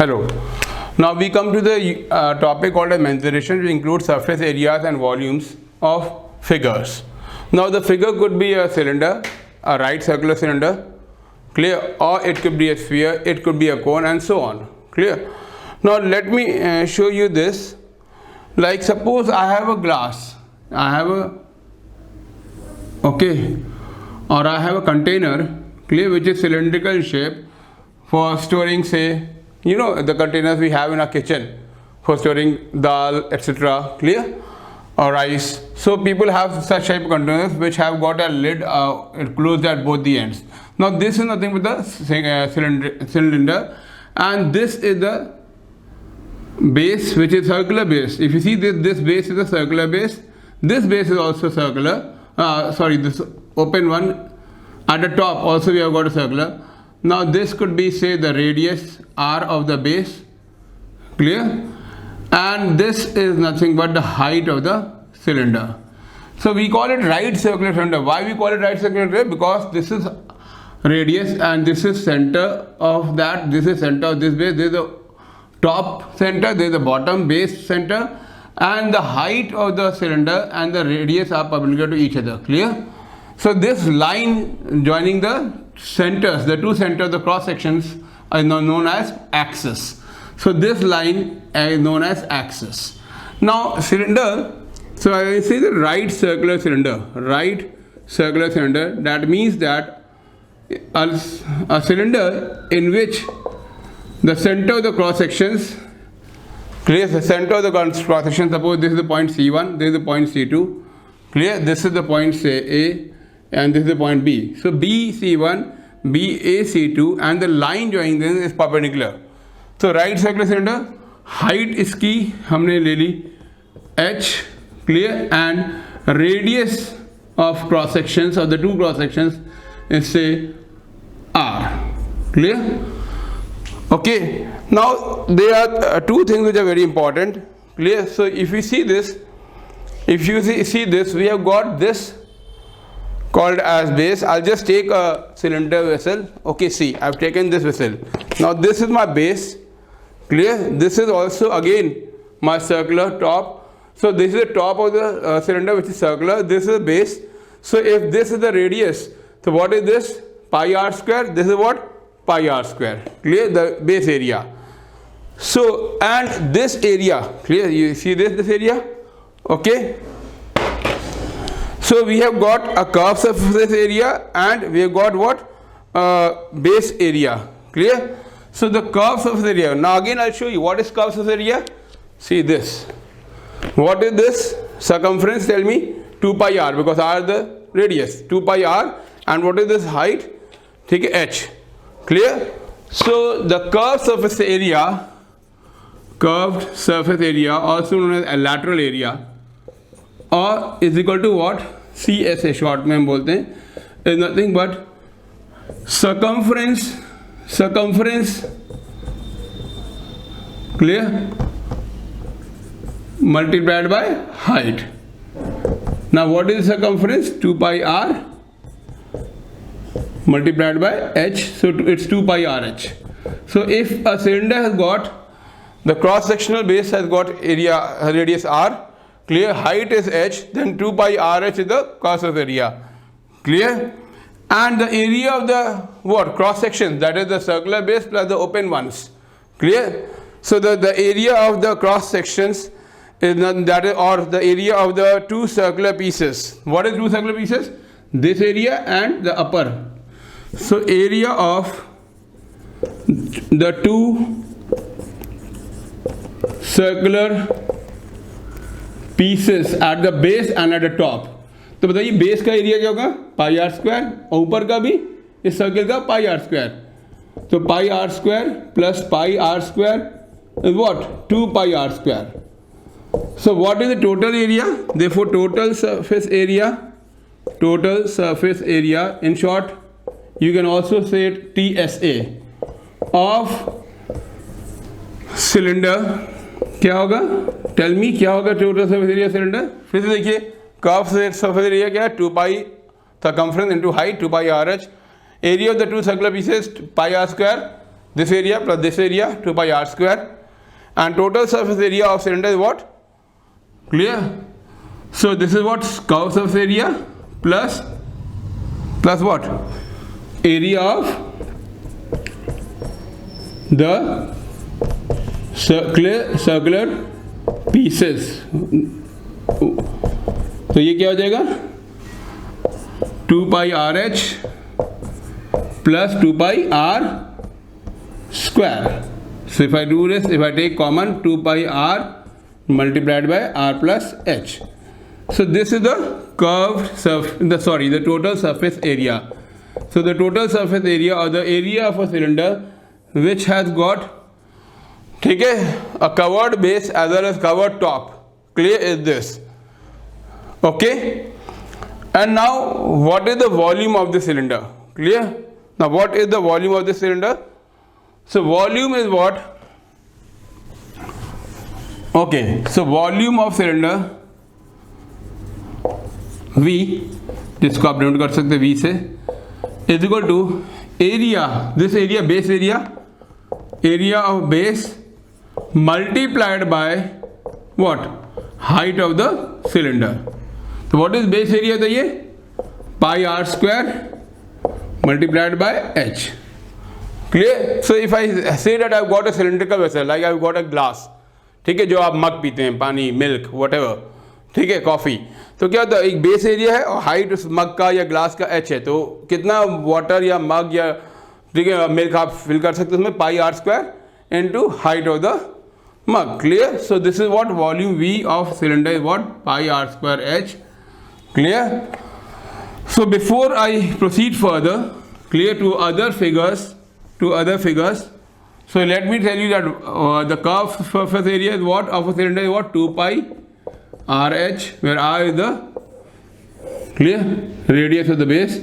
Hello. Now we come to the topic called as mensuration, which includes surface areas and volumes of figures. Now the figure could be a cylinder, a right circular cylinder, clear, or it could be a sphere, it could be a cone, and so on, clear. Now let me show you this. Like suppose I have a glass, or I have a container, clear, which is cylindrical in shape for storing, say, the containers we have in our kitchen for storing dal, etc., clear, or rice. So people have such type of containers which have got a lid closed at both the ends. Now this is nothing but the cylinder, and this is the base, which is circular base. If you see this base is a circular base, this base is also circular, this open one at the top also we have got a circular. Now this could be, say, the radius r of the base, clear, and this is nothing but the height of the cylinder. So we call it right circular cylinder. Why we call it right circular cylinder? Because this is radius and this is center of that, this is center of this base, this is the top center, there is the bottom base center, and the height of the cylinder and the radius are perpendicular to each other, clear. So this line joining the centers, the two centers, the cross sections, are known as axis. So this line is known as axis. Now cylinder, so I say the right circular cylinder, that means that a cylinder in which the center of the cross sections, clear, the center of the cross section, suppose this is the point C1, this is the point C2, clear, this is the point, say, A, and this is the point B. So BC1, BAC2, and the line joining them is perpendicular. So right circular cylinder, height इसकी हमने ले ली h, clear, and radius of cross sections, of the two cross sections, is, say, r, clear. Okay, now there are two things which are very important, clear. So if you see this, we have got this called as base. I'll just take a cylinder vessel. Okay, see, I've taken this vessel. Now this is my base, clear. This is also again my circular top. So this is the top of the cylinder, which is circular. This is the base. So if this is the radius, so what is this? Pi r square. This is what? Pi r square, clear, the base area. So, and this area, clear, you see this area, okay. So we have got a curved surface area and we have got what? Base area, clear. So the curved surface area, now again I'll show you what is curved surface area. See this, what is this? Circumference, tell me. 2 pi r, because r is the radius, 2 pi r, and what is this height? Take h, clear. So the curved surface area, also known as a lateral area, or is equal to what? CSA short में हम बोलते हैं, is nothing but circumference, clear, multiplied by height. Now what is circumference? 2 pi r multiplied by h, so it's 2 pi rh. So if a cylinder has got, the cross sectional base has got area, radius r, clear, height is h, then 2 pi rh is the cross area, clear, and the area of the what? Cross section, that is the circular base plus the open ones, clear. So the area of the cross sections is that is, or the area of the two circular pieces. What is two circular pieces? This area and the upper. So area of the two circular pieces at the base and at the top. तो बताइए base का area क्या होगा? Pi are square, और ऊपर का भी इस सर्कल का पाई आर स्क्वायर. तो pi are square plus pi are square is what? 2 pi are square. So what is the total area? Therefore total surface area, in short you can also say it TSA of cylinder. क्या होगा? Tell me क्या होगा total surface area cylinder? फिर से देखिए, curved surface area क्या है? 2 pi circumference into height, 2 pi RH. Area of the two circular pieces, pi r square, this area plus this area 2 pi r square, and total surface area of cylinder is what? Clear? So this is what? Curved surface area plus what? Area of the circular pieces. तो ये क्या हो जाएगा? 2 pi RH plus 2 pi r square. So if I do this, if I take common 2 pi r multiplied by r plus h. So this is the curved surface, the total surface area. So the total surface area or the area of a cylinder which has got, ठीक है, a covered base as well as covered top, clear, is this. Okay, and now what is the volume of the cylinder? Clear? Now what is the volume of the cylinder? So volume is what? Okay, so volume of cylinder V, जिसको आप denote कर सकते हैं V से, is equal to area, this area, base area of base multiplied by what? Height of the cylinder. So what is base area? तो ये pi r square multiplied by h. Clear? So if I say that I've got a cylindrical vessel, like I've got a glass, ठीक है, जो आप मग पीते हैं, पानी, milk, whatever, ठीक है, कॉफ़ी, तो क्या होता है, एक बेस एरिया है और हाइट उस मग का या ग्लास का h है, तो कितना वाटर या मग या, ठीक है, मिल्क आप फिल कर सकते हो उसमें? Pi are square into height of the mug. Clear? So this is what volume V of cylinder is what? Pi are square h. Clear? So before I proceed further, clear, to other figures, so let me tell you that the curved surface area is what of a cylinder is what? 2 pi RH, where r is the, clear, radius of the base.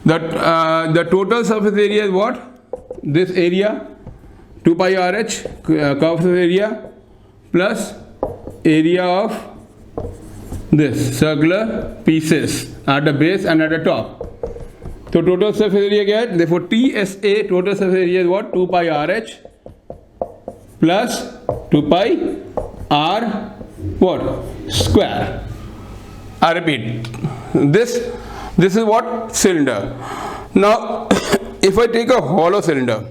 The total surface area is what? This area 2 pi RH, curved surface area, plus area of this circular pieces at the base and at the top. So total surface area क्या है? Therefore TSA, total surface area is what? 2 pi RH plus 2 pi r what? Square. I repeat, this is what? Cylinder. Now if I take a hollow cylinder,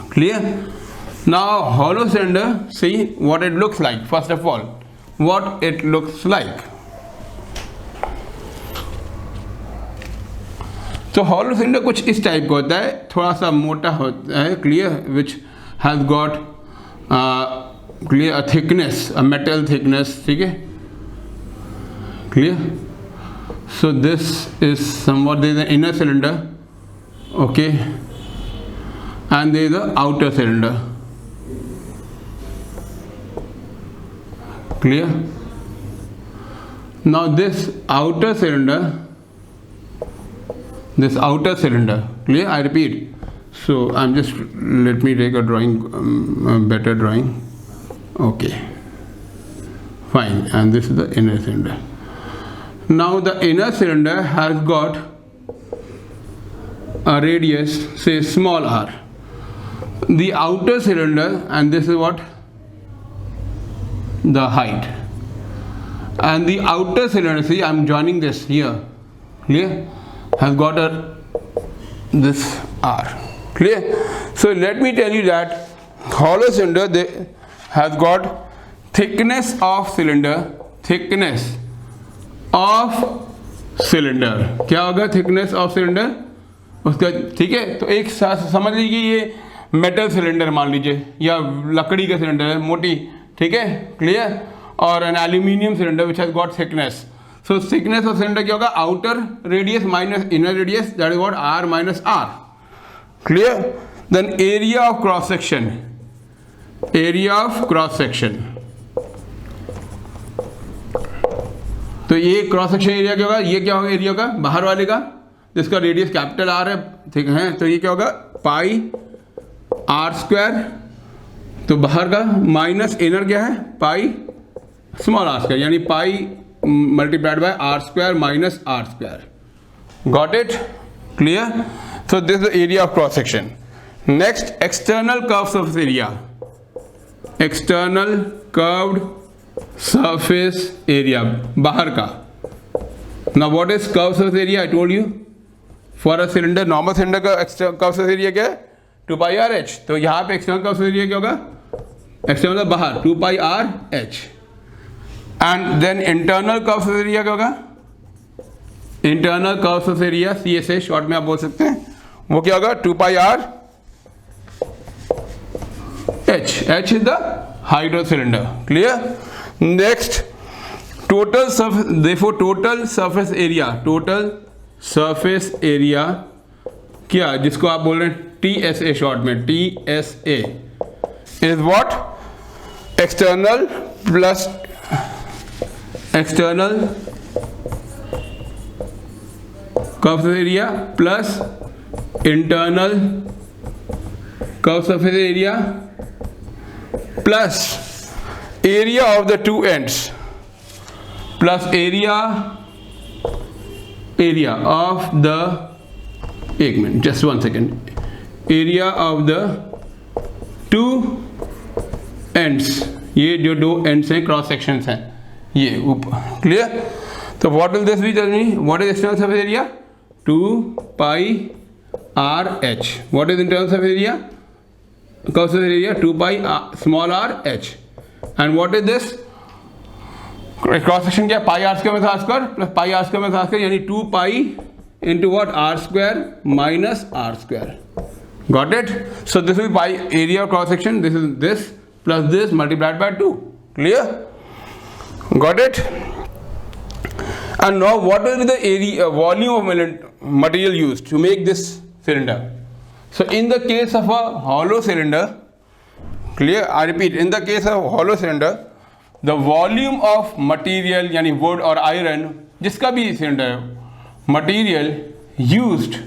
clear? Now hollow cylinder, see what it looks like. First of all, what it looks like. तो hollow cylinder कुछ इस type का होता है, थोड़ा सा मोटा होता है, clear, which has got clear a thickness, a metal thickness, ठीक है, clear. So this is somewhat, there is the inner cylinder, okay, and there is the outer cylinder. Clear? Now this outer cylinder, clear, I repeat. So I'm just, let me take a drawing, better drawing. Okay, fine. And this is the inner cylinder. Now the inner cylinder has got a radius, say small r. The outer cylinder, and this is what? The height. And the outer cylinder, see, I'm joining this here, clear, has got this r, clear. So let me tell you that hollow cylinder, they has got thickness of cylinder, क्या होगा? Thickness of cylinder उसका, ठीक है. तो एक समझ लीजिए ये मेटल सिलेंडर मान लीजिए, या लकड़ी का सिलेंडर है, मोटी, ठीक है, क्लियर, और an aluminium cylinder which has got thickness. So thickness of cylinder क्या होगा? Outer radius minus inner radius, that is what? R minus R. Clear? Then area of cross section, तो ये क्रॉस सेक्शन एरिया क्या होगा? ये क्या होगा area का? बाहर वाले का, जिसका रेडियस कैपिटल आर है, ठीक है, तो ये क्या होगा? पाई आर स्क्वायर, तो बाहर का, माइनस इनर क्या है? पाई स्मॉल आर स्क्वायर, यानी pi multiplied by R square minus R square. Got it? Clear? So this is the area of cross section. Next, external curved surface area. External curved surface area, बाहर का. Now what is curved surface area? I told you. For a cylinder, normal cylinder का curved surface area क्या है? 2 pi r h. तो यहाँ पे external curved surface area क्या होगा? External बाहर 2 pi r h. And then internal curved surface area क्या होगा? Internal curved surface area CSA short में आप बोल सकते हैं. वो क्या होगा? 2 pi r h. H is the height of cylinder. Clear? Next, total surface. Therefore, total surface area क्या, जिसको आप बोल रहे हैं TSA शॉर्ट में, TSA is what? External plus external curved surface area plus internal curved surface area plus area of the two ends plus area of the, एक minute, just 1 second, area of the two ends, ये जो दो ends हैं cross sections हैं ये ऊपर. Clear? तो what will this be? Tell me, what is external surface area? 2 pi r h. What is internal surface area? Curved surface area 2 pi small r h. And what is this? Cross section क्या? Pi are square में R square plus pi are square में R square, यानी 2 pi into what? R square minus R square. Got it? So this is pi area of cross section. This is this plus this multiplied by 2. Clear? Got it? And now what will be the area volume of material used to make this cylinder? So in the case of a hollow cylinder, clear? I repeat, in the case of hollow cylinder, the volume of material यानी wood और iron, जिसका भी cylinder है, material used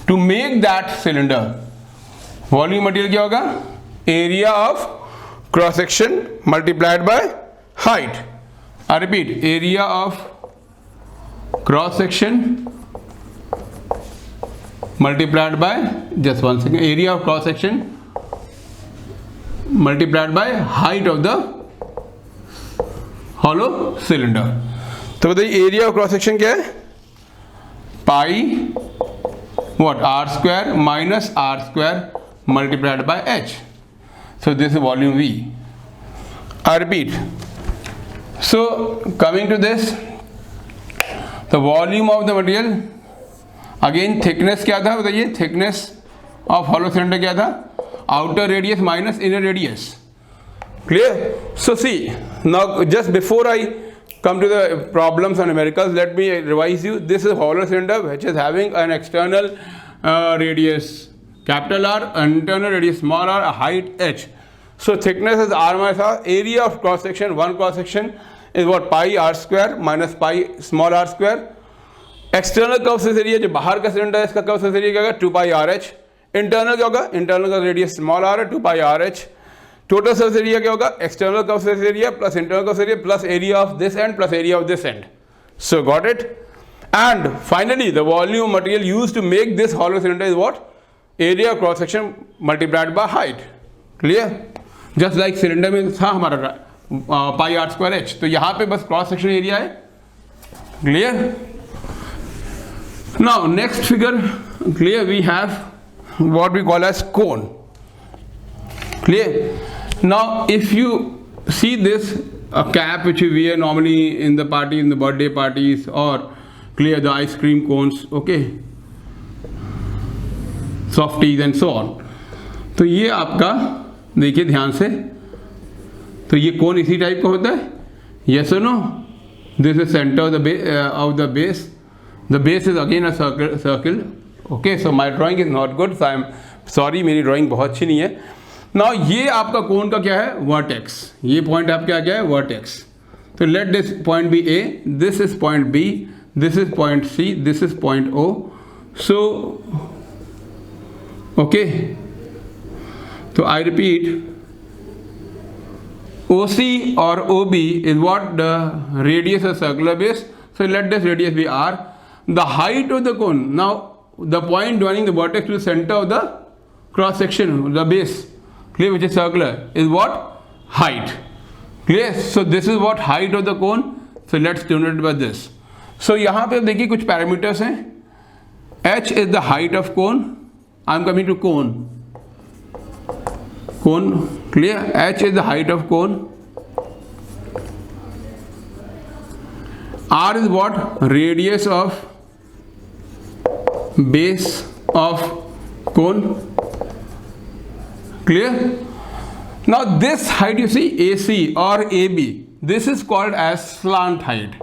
to make that cylinder, volume material क्या होगा? Area of cross section multiplied by height. I repeat, area of cross section multiplied by, just 1 second, area of cross section multiplied by height of the hollow cylinder. तो बताइए area of cross section क्या है? पाई what? r square minus r square multiplied by h. So this is volume V. I repeat. So coming to this, the volume of the material. Again thickness क्या था बताइए? Thickness of hollow cylinder क्या था? Outer radius minus inner radius. Clear? So see now just before I come to the problems and numericals, let me revise you. This is hollow cylinder which is having an external radius capital R, internal radius small r, a height h. So thickness is r minus r. Area of cross section, one cross section is what? Pi r square minus pi small r square. External curve surface area जो बाहर का cylinder है इसका curve surface area क्या होगा? 2 pi r H. Internal क्या होगा? Internal का रेडियस स्मॉल आर है 2 pi r h. Total surface area क्या होगा? External curve surface area plus internal curve area plus area of this end plus area of this end. So got it? And finally the volume material used to make this hollow cylinder is what? Area of cross section multiplied by height. Clear? Just like cylinder में था हमारा पाई are square H, तो यहाँ पे बस cross section area है. Clear? Now next figure, clear, we have what we call as cone. Clear? Now if you see this, a cap which we wear normally in the party, in the birthday parties, or clear the ice cream cones, okay, softies and so on. तो ये आपका देखिए ध्यान से, तो ये कोन इसी type का होता है. Yes or no? This is center of the base. The base is again a circle. Okay, so my drawing is not good, so I am sorry, मेरी drawing बहुत अच्छी नहीं है. Now ये आपका कोन का क्या है? Vertex. ये पॉइंट आपका क्या है? Vertex. So let this point be A, this is point B, this is point C, this is point O. So okay, so I repeat, OC or OB is what? The radius of circular base. So let this radius be R. The height of the cone. Now the point joining the vertex to the center of the cross section, the base, clear, which is circular, is what? Height. Clear? So this is what height of the cone. So let's denote it by this. So यहाँ पे देखिए कुछ parameters हैं. H is the height of cone. I'm coming to cone. Cone, clear? H is the height of cone. R is what? Radius of base of cone. Clear? Now this height you see, AC or AB, this is called as slant height.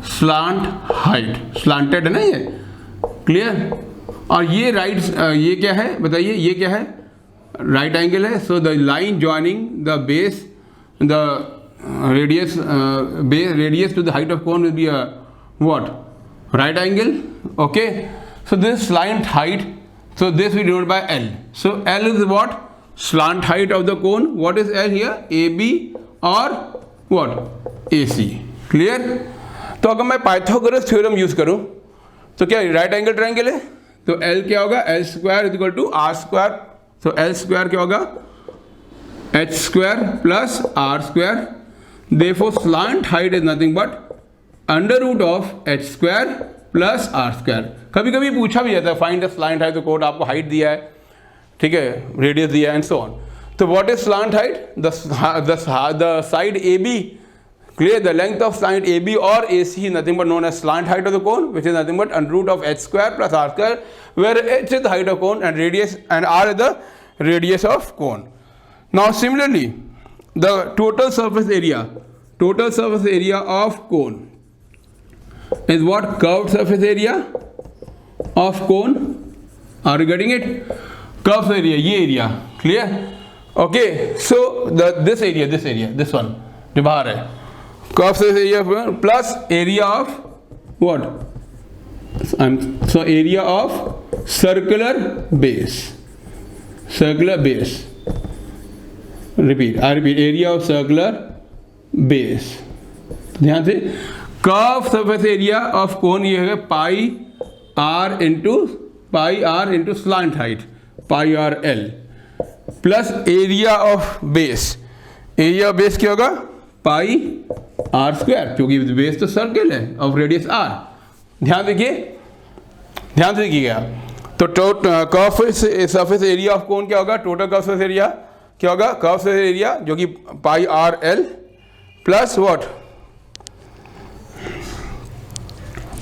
Slant height, slanted है ना ये, clear? और ये right, ये क्या है बताइए, ये क्या है? Right angle है. So the line joining the base, the radius, radius to the height of cone will be a what? Right angle. Okay. So this slant height. So this we denote by L. So L is what? Slant height of the cone. What is L here? AB or what? AC. Clear? तो अगर मैं Pythagoras theorem use करूं तो क्या right angle triangle है, तो L क्या होगा? L square is equal to R square. तो L स्क्वायर क्या होगा? H square plus R square. Therefore slant height is nothing but under root of H square plus R square. कभी कभी पूछा भी जाता है फाइंड द स्लांट हाइट, तो कोड आपको हाइट दिया है, ठीक है, रेडियस दिया है एंड सो ऑन. तो what is slant height? The side AB, clear, the length of side AB or AC is nothing but known as slant height of the cone, which is nothing but under root of H square plus R square, where H is the height of cone and radius and R is the radius of cone. Now similarly, the total surface area of cone is what? Curved surface area of cone. Are you getting it? Curved area, ये area, clear? Okay, so this area, this one जो बाहर है, curved surface area plus area of what? So area of circular base. I repeat, area of circular base. ध्यान से, curved surface area of cone ये है pi r into slant height, pi r l, plus area of base. area of base क्या होगा? Pi are square, क्योंकि base तो circle है of radius are. ध्यान से देखिएगा. तो curve surface area of cone क्या होगा? टोटल कर्व सरफेस एरिया क्या होगा? कर्व सरफेस एरिया जो कि pi r l plus what?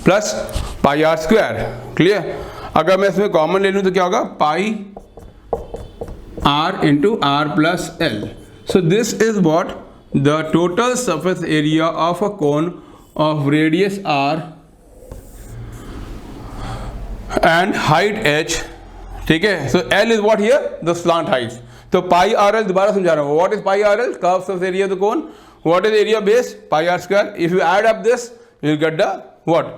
Plus pi are square. Clear? अगर मैं इसमें कॉमन ले लूँ तो क्या होगा? Pi r into r plus l. So this is what? The total surface area of a cone of radius r and height h, ठीक है. So L is what here? The slant height. तो pi r l दोबारा समझा रहा हूँ. What is pi r l? Curved surface area of the cone. What is area base? Pi r square. If you add up this, you will get the what?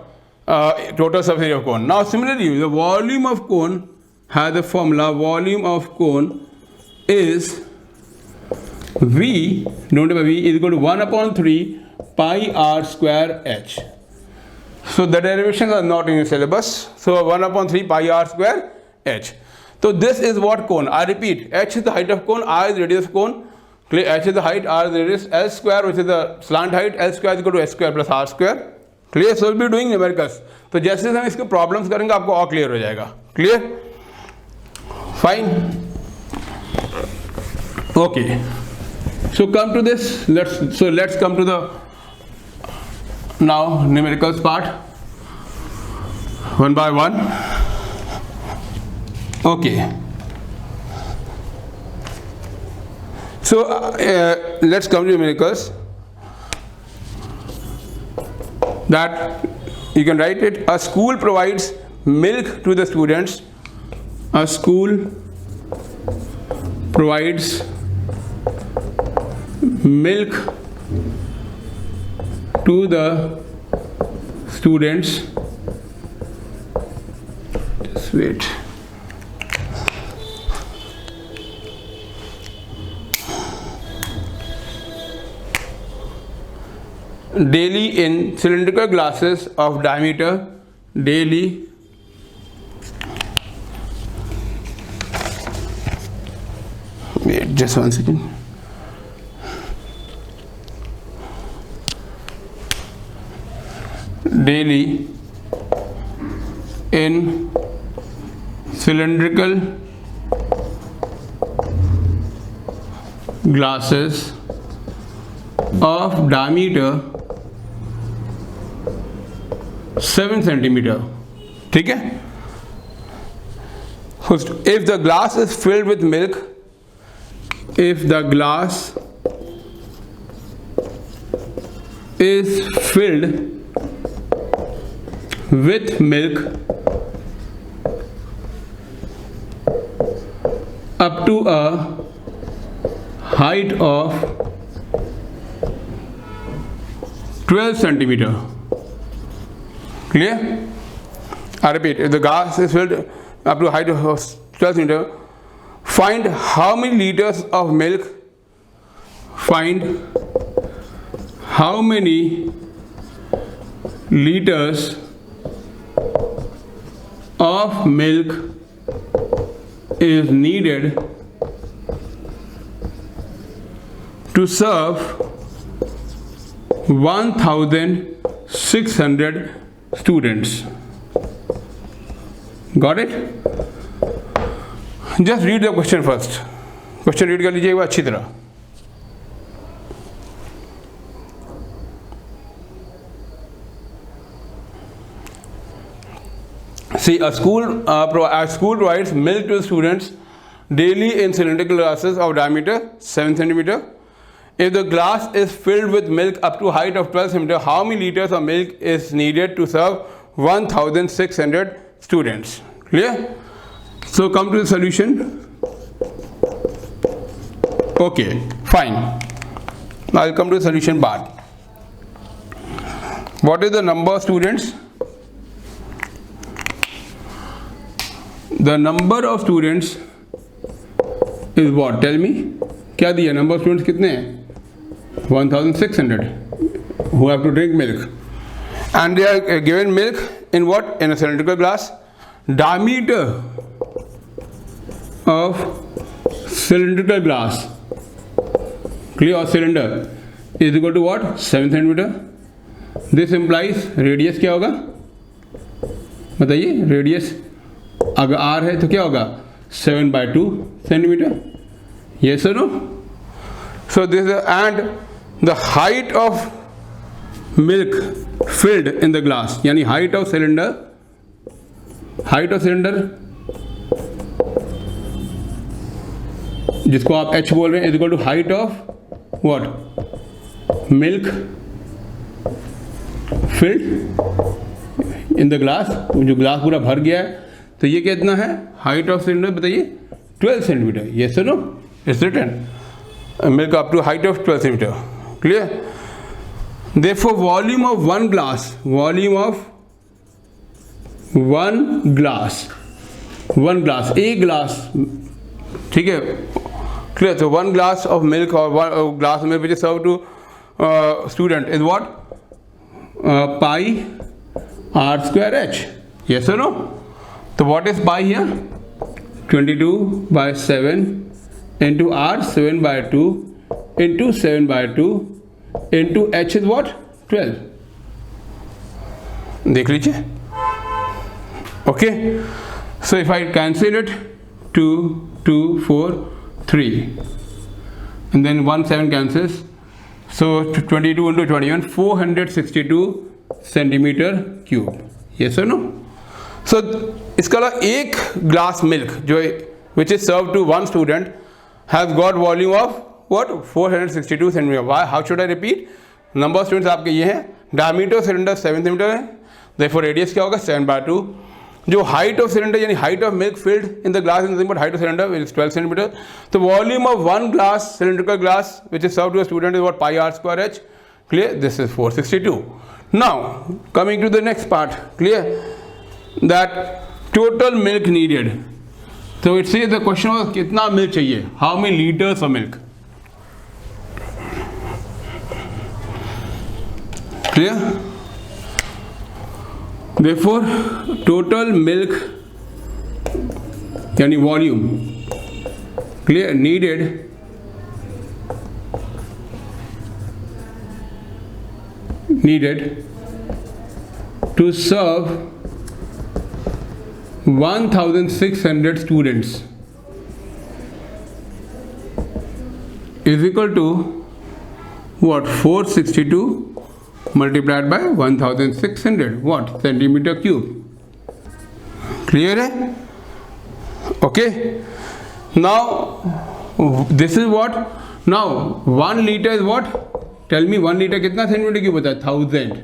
Total surface area of cone. Now similarly, the volume of cone has a formula. Volume of cone is V, noted by V, is equal to 1/3 pi r square h. So the derivations are not in your syllabus. So 1/3 pi r square h. So this is what cone? I repeat, h is the height of cone, r is the radius of cone. Clear? H is the height, r is the radius, L square which is the slant height, L square is equal to h square plus r square. Clear? So we'll be doing numericals. तो जैसे हम इसके problems करेंगे आपको और clear हो जाएगा. Clear? Fine. Okay. So come to this. Let's come to the now numericals part one by one. Okay. So let's come to numericals. That you can write it. A school provides milk to the students. A school provides milk to the students. Just wait. Daily in cylindrical glasses of diameter, daily just 1 second. Daily in cylindrical glasses of diameter 7 centimeter. ठीक है. If the glass is filled with milk, if the glass is filled with milk up to a height of 12 centimeter. Clear? I repeat, if the glass is filled up to a height of 12 centimeter, find how many liters of milk, find how many liters of milk is needed to serve 1600 students. Got it? Just read the question first. Question read कर लीजिएगा अच्छी तरह. See, a school provides milk to students daily in cylindrical glasses of diameter 7 centimeter. If the glass is filled with milk up to a height of 12 centimeter, how many liters of milk is needed to serve 1600 students? Clear? So come to the solution. Okay, fine. Now I'll come to the solution part. What is the number of students? The number of students is what? Tell me. क्या दिया? Number of students कितने हैं? 1600 who have to drink milk, and they are given milk in what? In a cylindrical glass. Diameter of cylindrical glass, clear, or cylinder is equal to what? 7 centimeter. This implies radius क्या होगा? बताइए. Radius अगर r है तो क्या होगा? 7/2 centimeter. Yes or no? So this is, and the height of milk filled in the glass, यानी height of cylinder जिसको आप h बोल रहे हैं, is equal to height of what? Milk filled in the glass. जो glass पूरा भर गया है, तो ये कितना है? हाइट ऑफ सिलेंडर बताइए. 12 सेंटीमीटर. यस और no? It's written. Milk up to a height of 12 centimeter. Clear? Therefore, volume of one glass, एक glass, ठीक है. Clear? So one glass of milk or one glass of milk which is served to student is what? Pi r square h. Yes or no? So what is pi here? 22/7 into r 7/2 into 7/2 into h is what? 12. देख लीजिए. Okay. So if I cancel it, 2, 2, 4, 3, and then 1 7 cancels. So 22 into 21, 462 centimeter cube. Yes or no? So इसका एक glass milk जो which is served to one student has got volume of what? 462 centimeter. Why? How should I repeat? Number of students आपके ये हैं. Diameter of cylinder 7 centimeter है. Therefore radius क्या होगा? 7/2. जो height of cylinder यानी height of milk filled in the glass is nothing but height of cylinder which is 12 centimeter. The volume of one glass, cylindrical glass which is served to a student is what? Pi r square h. Clear? This is 462. Now coming to the next part. Clear? That total milk needed. So it says the question was कितना milk चाहिए? How many liters of milk? Clear? Therefore total milk यानी volume, clear, needed needed to serve 1600 students is equal to what? 462 multiplied by 1600 what? centimeter cube. Clear है? Okay. Now this is what? Now 1 liter is what? Tell me 1 liter कितना centimetre cube होता है? 1000.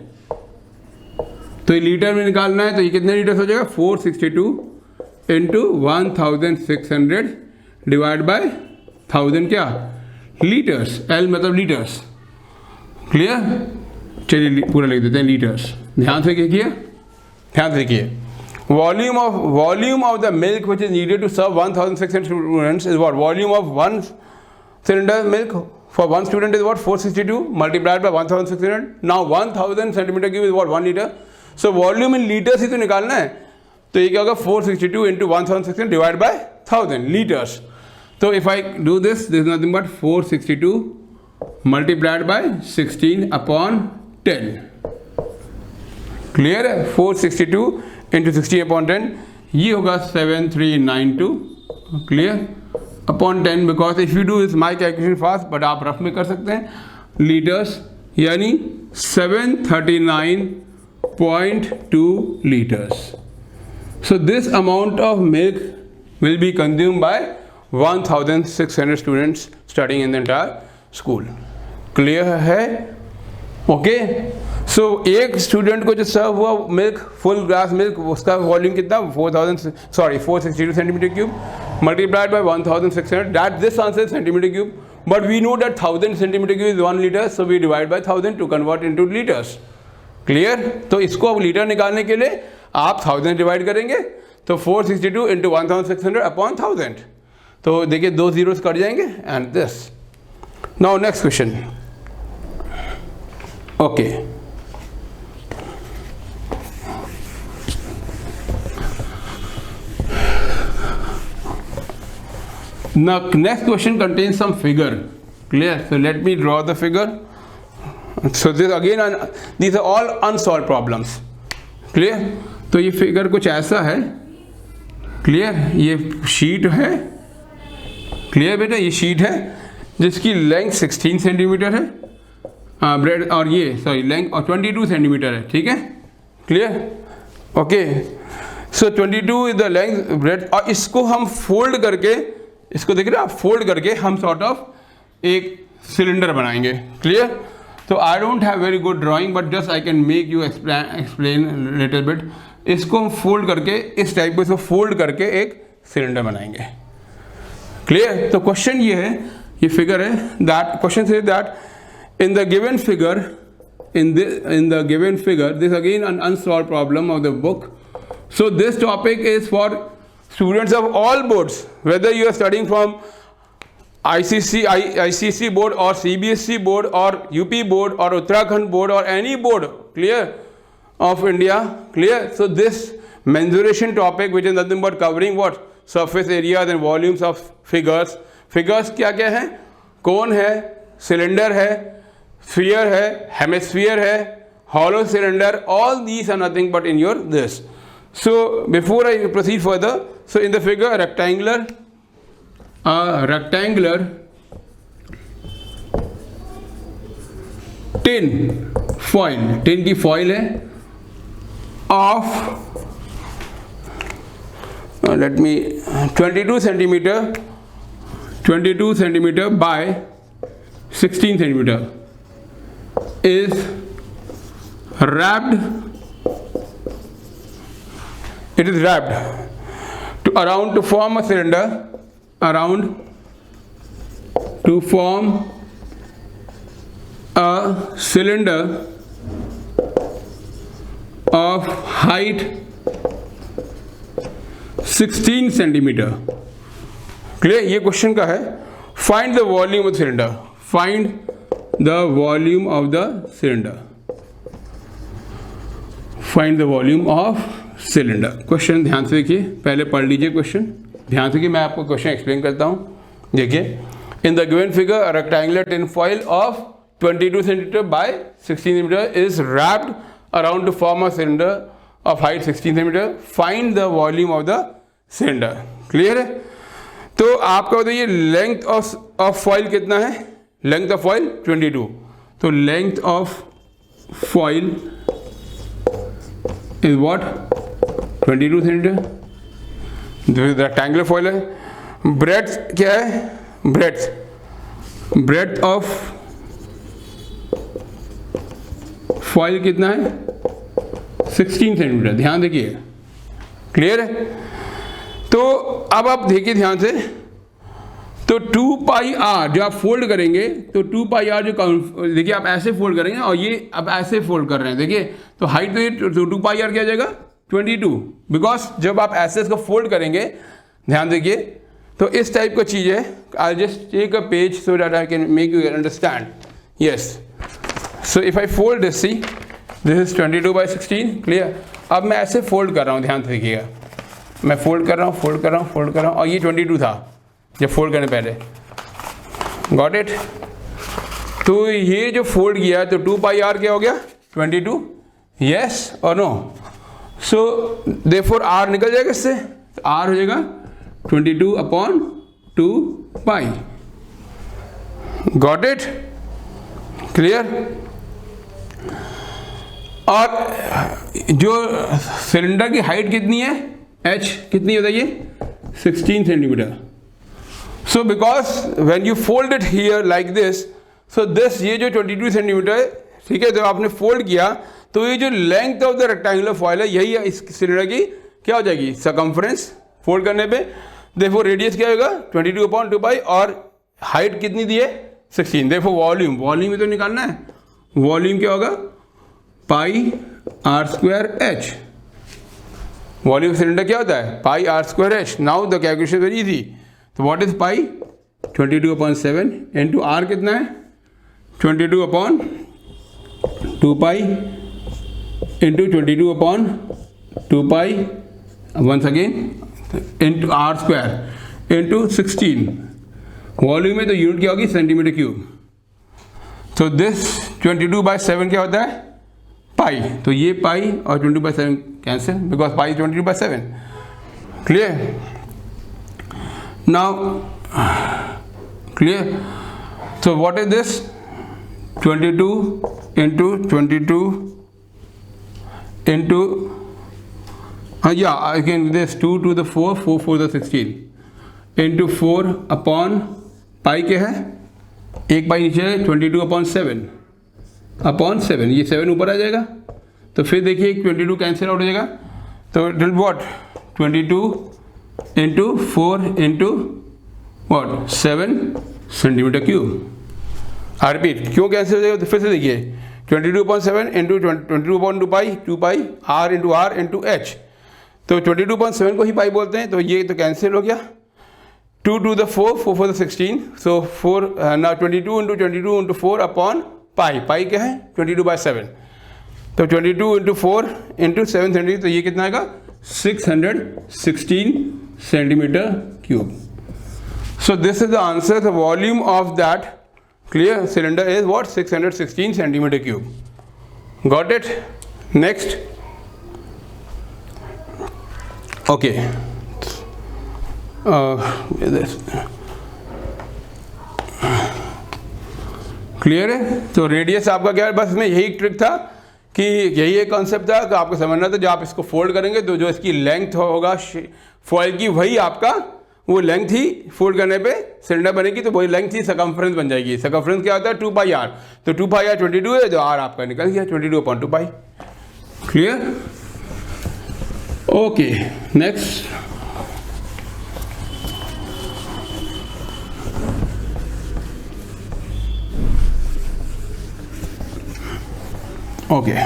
तो ये litre में निकालना है, तो ये कितने लीटर हो जाएगा? 462 इंटू 1600 डिवाइड बाय 1000 क्या? लीटर्स. एल मतलब लीटर्स. क्लियर? चलिए पूरा लिख देते हैं लीटर्स. ध्यान से देखिए, ध्यान से देखिए. Volume of the milk which is needed to serve 1600 students is what? Volume of one cylinder milk for one student is what? 462 multiplied by 1600. Now 1000 centimeter cube is what? 1 liter. So volume in liters ही तो निकालना है. तो ये क्या होगा? 462 into 1600 divided by 1000 liters. So if I do this is nothing but 462 multiplied by 16 upon 10. Clear है? 462 into 16 upon 10 ये होगा 7392. Clear? Upon 10 because if you do is my calculation fast but आप रफ में कर सकते हैं. Liters यानी 739.2 liters. So this amount of milk will be consumed by 1600 students studying in the entire school. Clear है? Okay. So एक student को जो सर्व हुआ मिल्क, फुल ग्लास मिल्क, उसका वॉल्यूम कितना? 462 centimetre cube multiplied by 1600. That this answer centimetre cube. But we know that 1000 centimetre cube is 1 litre, so we divide by 1000 to convert into litres. Clear? तो इसको अब litre निकालने के लिए आप 1000 divide करेंगे, तो 462 इंटू 1600 अपॉन 1000. तो देखिए 2 zeros कट जाएंगे and this. Now next question. Okay. Now next question contains some figure. Clear? So let me draw the figure. So this again, these are all unsolved problems. Clear? तो ये figure कुछ ऐसा है. Clear? ये sheet है. Clear बेटा? ये sheet है जिसकी लेंथ 16 सेंटीमीटर है, ब्रेड, और ये सॉरी लेंथ और 22 सेंटीमीटर है. ठीक है? Clear? Okay. So 22 is the length, bread, और इसको हम फोल्ड करके, इसको देख रहे हैं आप, फोल्ड करके हम सॉर्ट ऑफ एक सिलेंडर बनाएंगे. क्लियर? तो I don't have very good drawing but just I can make you explain little bit. इसको हम फोल्ड करके इस टाइप को, इसको फोल्ड करके एक सिलेंडर बनाएंगे. क्लियर? तो क्वेश्चन ये है, ये फिगर है, that question say that in the given figure, in the given figure, this again an unsolved problem of the book. So this topic is for students of all boards, whether you are studying from ICC board or CBSE board or UP board or Uttarakhand board or any board, clear, of India. Clear? So this mensuration topic, which is nothing but covering what? Surface areas and volumes of figures. Figures क्या क्या है? Cone है, cylinder है, sphere है, hemisphere है, hollow cylinder. All these are nothing but in your this. So before I proceed further, so in the figure a rectangular tin foil, tin की foil है of let me 22 centimeter by 16 centimeter is wrapped. It is wrapped around to form a cylinder, around to form a cylinder of height 16 centimeter. Clear? ये question का है. Find the volume of cylinder. Find the volume of the cylinder. Find the volume of cylinder. Question ध्यान से देखिए, पहले पढ़ लीजिए question ध्यान से कि मैं आपको क्वेश्चन एक्सप्लेन करता हूँ. देखिए, in the given figure a rectangular tin foil of 22 centimeter by 16 centimeter is wrapped around to form a cylinder of height 16 centimeter. Find the volume of the cylinder. Clear है? तो आपका बताइए length of foil कितना है? Length of foil 22. तो length of foil is what? 22 centimetre. Rectangular foil है. Breadth क्या है? ब्रेड्थ ऑफ फॉइल कितना है? 16 सेंटीमीटर. ध्यान देखिए. क्लियर है? तो अब आप देखिए ध्यान से. तो 2 पाई आर जो आप फोल्ड करेंगे, तो 2 पाई आर जो देखिए आप ऐसे फोल्ड करेंगे और ये अब ऐसे फोल्ड कर रहे हैं. देखिए तो हाइट तो ये 2 पाई आर क्या जाएगा? 22. बिकॉज जब आप ऐसे इसको फोल्ड करेंगे, ध्यान देखिए, तो इस टाइप का चीज़ है. I just take a page so that I can make you understand. Yes. So if I fold this, see this is 22 by 16. Clear? अब मैं ऐसे फोल्ड कर रहा हूँ. ध्यान से देखिएगा. मैं फोल्ड कर रहा हूँ और ये 22 था जब फोल्ड करने पहले. Got it? तो ये जो फोल्ड किया तो 2 पाई आर क्या हो गया? 22. यस और नो? सो देयरफॉर आर निकल जाएगा इससे. आर हो जाएगा 22 upon 2 pi. Got it? Clear? और जो सिलेंडर की हाइट कितनी है? h कितनी बताइए? 16 centimetre. So because when you fold it here like this, so this ये जो 22 सेंटीमीटर, ठीक है, जब आपने फोल्ड किया तो ये जो length of the rectangular foil है यही है इस सिलेंडर की क्या हो जाएगी? सरकमफ्रेंस. फोल्ड करने पे देखो रेडियस क्या होगा? 22 अपॉन 2 पाई और हाइट कितनी दी है? 16. देखो वॉल्यूम तो निकालना है. वॉल्यूम क्या होगा? Pi are square h. Volume cylinder क्या होता है? Pi are square h. Now the calculation very easy. तो what is pi? 22 upon 7 into r कितना है? 22 upon 2 pi into 22 upon 2 pi once again into r square into 16. Volume में तो unit क्या होगी? Centimetre cube. तो दिस 22 by 7 क्या होता है? पाई. तो ये पाई और 22 by 7 cancel because pi 22 by 7. Clear? Now clear? So what is this? 22 into 22 into again this 2 to the 4 4 the 16 into 4 upon pi क्या है? एक पाई नीचे है. 22 अपॉन 7 अपॉन 7. ये 7 ऊपर आ जाएगा. तो फिर देखिए 22 कैंसिल आउट हो जाएगा. तो it will what? 22 into 4 into what? 7 centimetre cube. I repeat, क्यों कैंसिल हो जाएगा? तो फिर से देखिए 22 upon 7 into 22 upon 2 pi r into h. तो 22 अपॉन 7 को ही पाई बोलते हैं. तो ये तो कैंसिल हो गया. 2 to the 4 4 the 16. So 4 now 22 into 4 upon पाई. पाई क्या है? 22 by 7. तो 22 into 4 into 7 सेंटीमीटर. तो ये कितना आएगा? 616 centimetre cube. So this is the answer. The volume of that clear cylinder is what? 616 centimeter cube. Got it? Next. Okay. Clear है? तो radius आपका क्या है? बस में यही ट्रिक था कि यही एक कॉन्सेप्ट था कि आपको समझना था. जब आप इसको फोल्ड करेंगे तो जो इसकी लेंथ होगा फॉइल की, वही आपका वो लेंथ ही फोल्ड करने पे सिलेंडर बनेगी. तो वही लेंथ ही सर्कमफ्रेंस बन जाएगी. सर्कमफ्रेंस क्या होता है? 2 पाई आर. तो 2 पाई आर 22 है, जो आर आपका निकल गया 22 upon 2 pi. Clear? Okay. Next. Okay.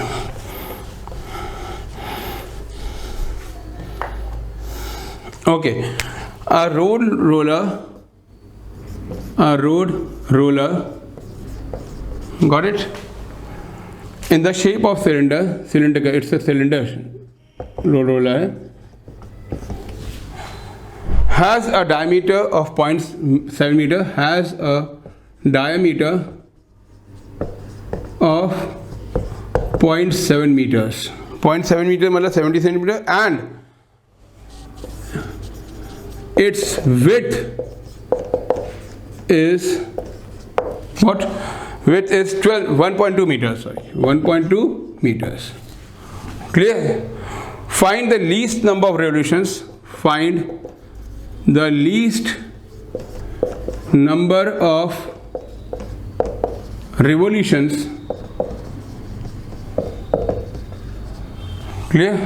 Okay. A road roller. Got it? In the shape of cylinder. It's a cylinder. Road roller has a diameter of 0.7 meter. Has a diameter 0.7 meters. 0.7 meter मतलब 70 centimeter, and its width is what? Width is 1.2 meters. Sorry, 1.2 meters. Clear? Find the least number of revolutions. Find the least number of revolutions. Clear?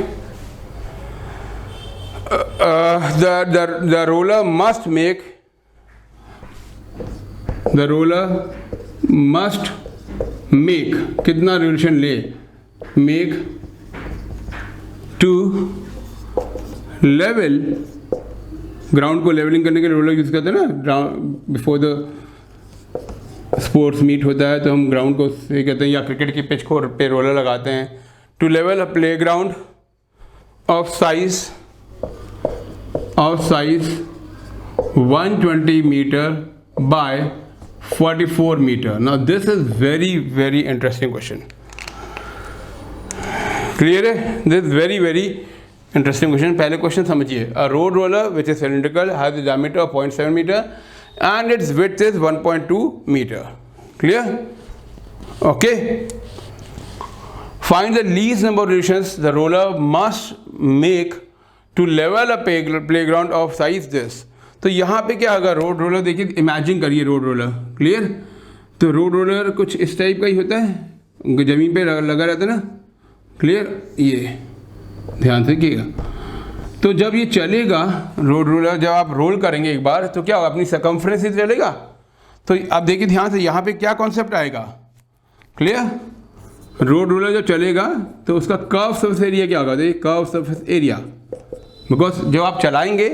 The roller must make कितना revolution ले? Make to level, ground को levelling करने के लिए roller use करते हैं ना, before the sports meet होता है तो हम ग्राउंड को ये कहते हैं, या क्रिकेट की पिच को पे रोलर लगाते हैं, to level a playground of size 120 metre by 44 metre. Now this is very very interesting question. Clear है? This is very very interesting question. पहले क्वेश्चन समझिए. A road roller which is cylindrical has the diameter of 0.7 metre and its width is 1.2 meter. Clear? Okay. Find the least number of revolutions the roller must make to level a playground of size this. तो यहाँ पे क्या होगा? Road roller देखिए, imagine करिए road roller. Clear? तो road roller कुछ इस टाइप का ही होता है, जमीन पे लगा रहता है ना. क्लियर? ये ध्यान से कीजिएगा. तो जब ये चलेगा रोड रोलर, जब आप रोल करेंगे एक बार तो क्या होगा? अपनी सर्कमफ्रेंस से चलेगा. तो अब देखिए ध्यान से, यहाँ पे क्या कॉन्सेप्ट आएगा. क्लियर? रोड रोलर जब चलेगा तो उसका कर्व सरफेस एरिया क्या होगा? देखिए कर्व सरफेस एरिया, बिकॉज जब आप चलाएंगे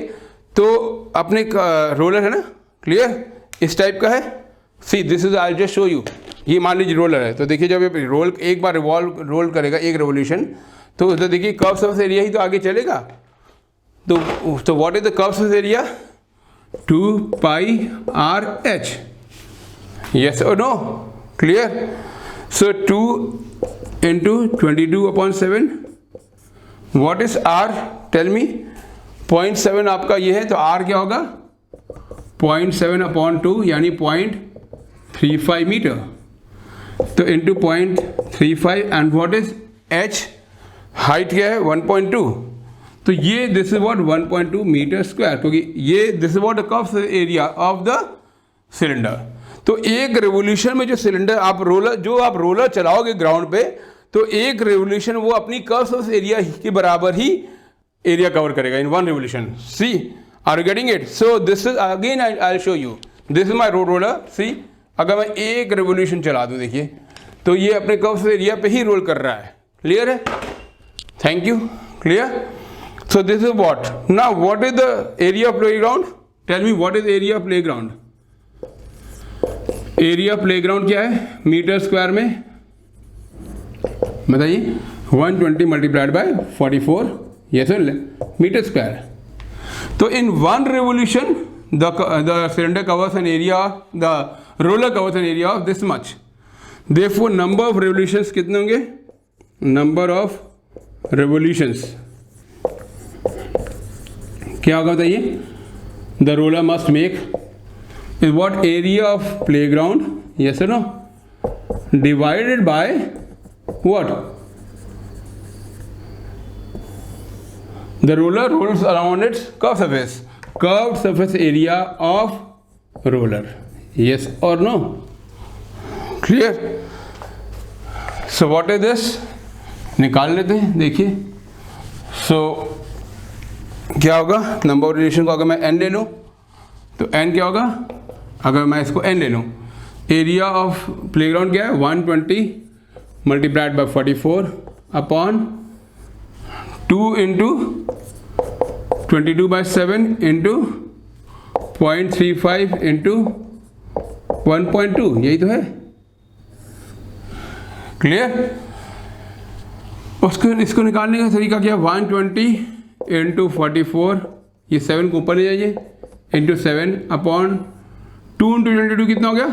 तो अपने रोलर है ना, क्लियर, इस टाइप का है. सी this is, I just show you. ये मान लीजिए रोलर है, तो देखिए जब ये रोल एक बार रोल करेगा एक रेवोल्यूशन, तो उधर देखिए कर्व सरफेस एरिया ही तो आगे चलेगा. तो what is the curve surface area? 2 pi RH. Yes or no? Clear? So 2 into 22/7. What is R? Tell me. 0.7 आपका ये है, तो R क्या होगा? 0.7/2 यानी 0.35 मीटर. तो into 0.35 and what is H? Height क्या है? 1.2. तो ये this is what 1.2 metre square, क्योंकि ये this is what the curve area of the cylinder. तो एक रेवोल्यूशन में जो सिलेंडर आप रोलर चलाओगे ग्राउंड पे, तो एक रेवोल्यूशन वो अपनी कर्व एरिया के बराबर ही एरिया कवर करेगा in one revolution. See, are you getting it? So this is again I will show you. This is my road roller. See, अगर मैं एक रेवोल्यूशन चला दूं, देखिए तो ये अपने कर्व एरिया पे ही रोल कर रहा है. क्लियर है? Thank you. Clear? So this is what? Now what is the area of playground? Tell me what is area of playground? Area of playground क्या है मीटर स्क्वायर में? बताइए. 120 multiplied by 44. Yes or no? Metre square. तो in one revolution the cylinder covers an area, the roller covers an area of this much. Therefore number of revolutions कितने होंगे? Number of revolutions क्या होगा बताइए? The roller must make is what? Area of playground. Yes और no? Divided by what? The roller rolls around its curve surface area of roller. Yes और no? Clear? So what is this? निकाल लेते हैं. देखिए सो क्या होगा? Number of relation को अगर मैं n ले लूँ तो n क्या होगा? अगर मैं इसको n ले लूँ, एरिया ऑफ प्लेग्राउंड क्या है? 120 multiplied by 44 upon 2 into 22/7 into 0.35 into 1.2. यही तो है. क्लियर? इसको निकालने का तरीका क्या? 120 इंटू 44, ये 7 को ऊपर ले जाइए, इंटू 7 अपॉन 2 इंटू 22 कितना हो गया?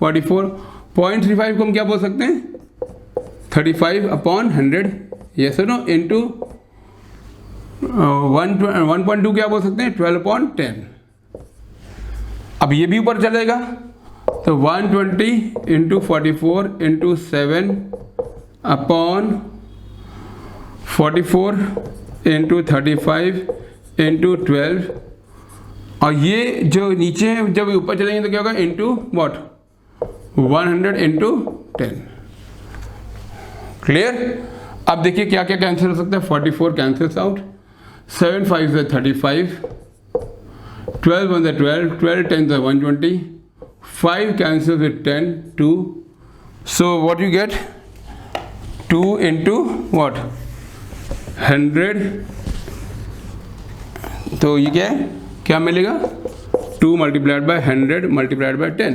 44. 0.35 को हम क्या बोल सकते हैं? 35 अपॉन 100, यस और नो, इंटू 1.2 क्या बोल सकते हैं, 12 अपॉन 10। अब ये भी ऊपर चलेगा, तो 120 into 44 into 7 upon 44 into 35 into 12, और ये जो नीचे है जब ऊपर चलेंगे तो क्या होगा, इंटू वॉट, 100 इंटू 10। क्लियर। अब देखिए क्या क्या कैंसिल हो सकता है, 44 कैंसिल्स आउट, 7 5 से 35, 12 1 से 12, 12 10 से 120, 5 cancels with 10, 2. So what you get? 2 into what? 100. तो ये क्या है, क्या मिलेगा, 2 multiplied by 100 multiplied by 10,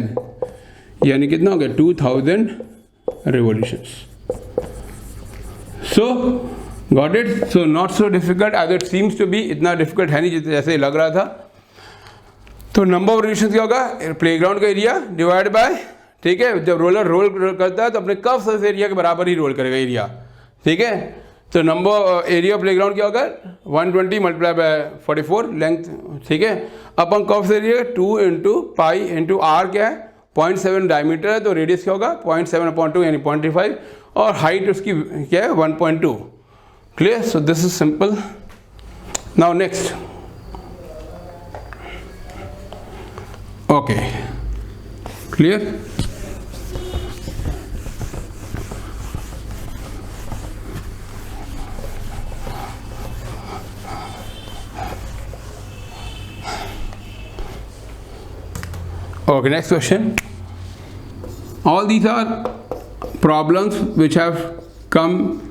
यानी कितना हो गया, 2000 revolutions. So got it? So not so difficult as it seems to be. इतना difficult है नहीं जैसे लग रहा था। तो नंबर ऑफ रिवोल्यूशंस क्या होगा, प्लेग्राउंड का एरिया डिवाइड बाय, ठीक है, जब रोलर रोल करता है तो अपने कर्व सरफेस एरिया के बराबर ही रोल करेगा एरिया, ठीक है। तो नंबर एरिया ऑफ प्लेग्राउंड क्या होगा, 120 मल्टीप्लाई बाय 44 लेंथ, ठीक है, अपन curve area 2 into pi into r क्या है, 0.7 डायमीटर है, तो रेडियस क्या होगा 0.7/2 यानी 0.35, और हाइट उसकी क्या है 1.2। Clear. So this is simple. Now next, okay, clear? Okay, next question. All these are problems which have come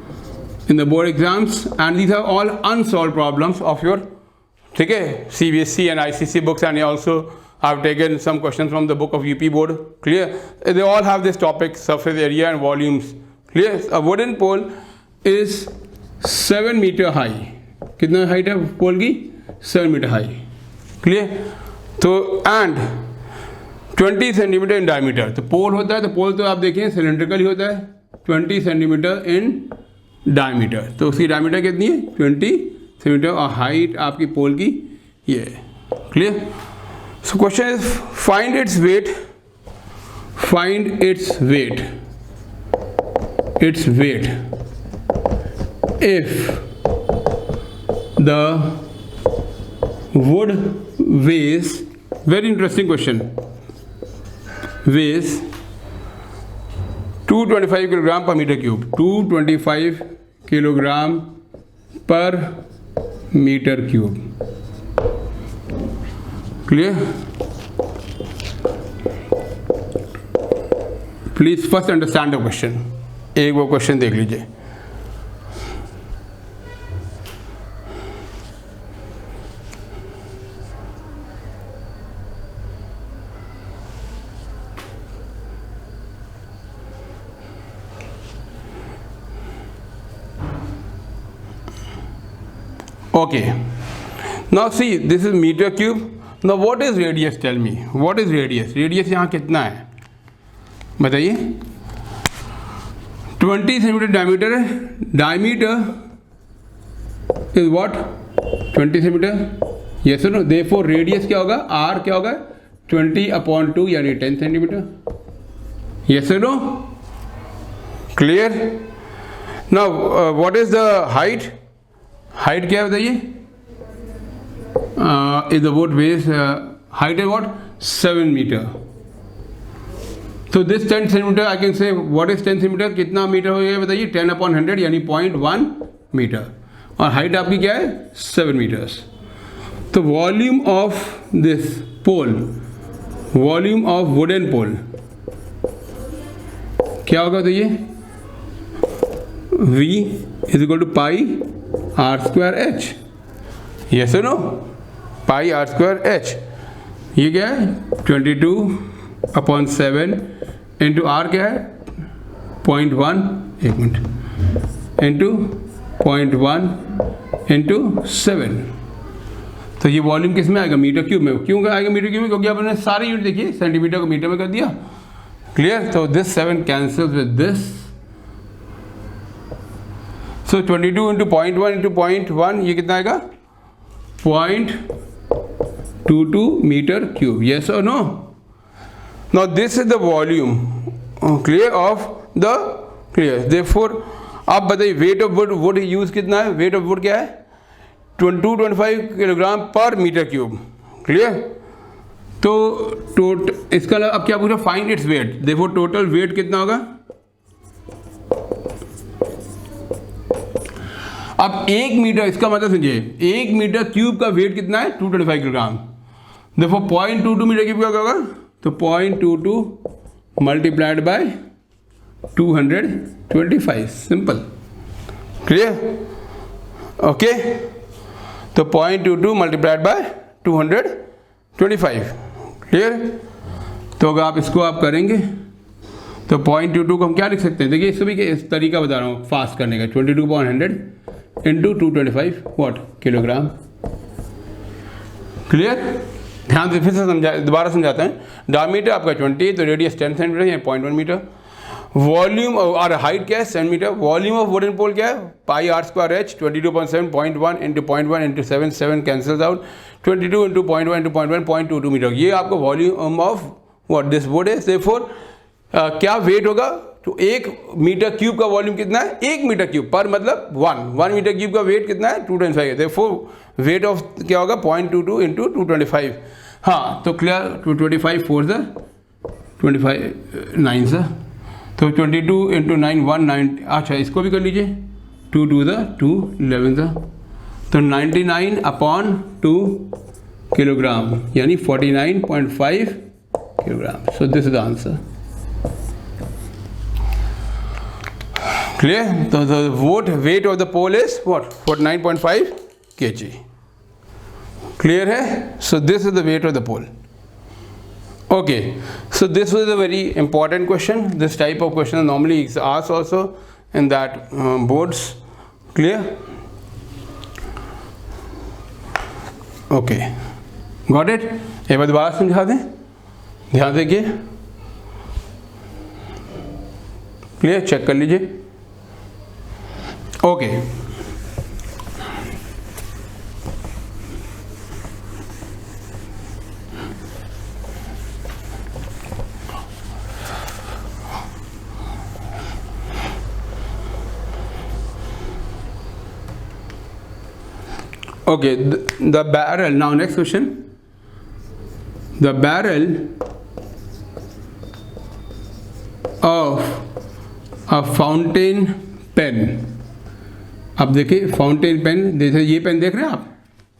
in the board exams, and these are all unsolved problems of your, ठीक है, CBSE and ICC books, and also I've taken some questions from the book of UP board. Clear? They all have this topic, surface area and volumes. Clear? A wooden pole is 7 meter high. कितना height है पोल की, 7 metre high. Clear. तो and 20 centimetre in diameter, तो पोल होता है, तो पोल तो आप देखिए सिलेंड्रिकल ही होता है, 20 सेंटीमीटर इन डायमीटर, तो उसकी डायमीटर कितनी है 20 सेंटीमीटर, और हाइट आपकी पोल की ये है। Clear. So question is, find its weight, if the wood weighs, very interesting question, weighs 225 kilogram per meter cube, 225 kilogram per meter cube। Clear. Please first understand the question, एक वो question देख लीजिए। Okay, now see this is metre cube. Now what is radius? Tell me, what is radius? Radius यहाँ कितना है बताइए। 20 centimetre diameter है, diameter is what 20 centimetre, yes और नो। देयरफॉर रेडियस क्या होगा, r क्या होगा 20/2 यानी 10 सेंटीमीटर, यस और no. Clear. Now what is the height, height क्या है बताइए। Is the wood weighs height is what 7 meter, so this 10 centimeter I can say what is 10 centimeter, कितना मीटर हो गया बताइए, 10/100 यानी 0.1 मीटर, और हाइट आपकी क्या है 7 मीटर्स। तो volume of this pole, volume of wooden pole क्या होगा बताइए, V is equal to pi r² h, yes और नो, पाई r² h। ये क्या है 22/7 इंटू आर क्या है 0.1, एक मिनट, इंटू 0.1 इंटू 7। तो ये वॉल्यूम किस में आएगा, मीटर क्यूब में। क्यों आएगा मीटर क्यूब में, क्योंकि आपने सारे यूनिट देखिए सेंटीमीटर को मीटर में कर दिया। क्लियर। तो this 7 cancels with this, so 22 into 0.1 into 0.1 ये कितना आएगा 0.22 मीटर क्यूब. येस और no? Now this is the volume clear of the clear. Therefore आप बताइए weight of wood, wood use कितना है? वेट ऑफ वुड क्या है? 225 किलोग्राम पर मीटर क्यूब. क्लियर. तो इसका अब क्या पूछा? Find its weight. देखो टोटल वेट कितना होगा? अब 1 मीटर, इसका मतलब समझिए 1 मीटर क्यूब का वेट कितना है? 225 किलोग्राम. देखो 0.22 मीटर क्यूब का क्या होगा? तो 0.22 multiplied by 225. Simple. Clear. Okay. तो 0.22 मल्टीप्लाइड बाय 225. क्लियर. तो अगर आप इसको आप करेंगे तो 0.22 को हम क्या लिख सकते हैं? देखिए इसको भी इस तरीका बता रहा हूँ फास्ट करने का. 22/100 इंटू 225 वॉट किलोग्राम. क्लियर. ध्यान से फिर से दोबारा समझाते हैं. डायमीटर आपका 20, तो रेडियस 10 सेंटीमीटर या 0.1 मीटर. वॉल्यूम और हाइट क्या है? 7 metre. Volume of wooden pole क्या है? Pi r square h. 22.7 0.1 into 0.1 into 7 cancels out. 22 into 0.1 into 0.1 0.22 metre. ये आपको volume of what this wood है. देयरफॉर क्या वेट होगा? तो 1 मीटर क्यूब का वॉल्यूम कितना है? 1 मीटर क्यूब पर मतलब 1 मीटर क्यूब का वेट कितना है? 225 है. देयरफॉर वेट ऑफ क्या होगा? 0.22 इंटू 225. हाँ तो क्लियर. 225 4 sir 25 9 sir. तो 22 इंटू 9 190. अच्छा इसको भी कर लीजिए. 2 2 2 11 सर. तो 99/2 किलोग्राम यानी 49.5 kilogram. So this is the answer. Clear. तो the weight of the pole is what? 49.5 kg. Clear है. So this is the weight of the pole. Okay, so this was a very important question. This type of question normally is asked also in that boards. Clear? Okay, got it? एक बार दोबारा समझा दें. ध्यान देखिए. Clear. Check कर लीजिए. Okay. Okay, the barrel. Now next question. The barrel of a fountain pen. अब देखिए फाउंटेन पेन. जैसे ये पेन देख रहे हैं आप.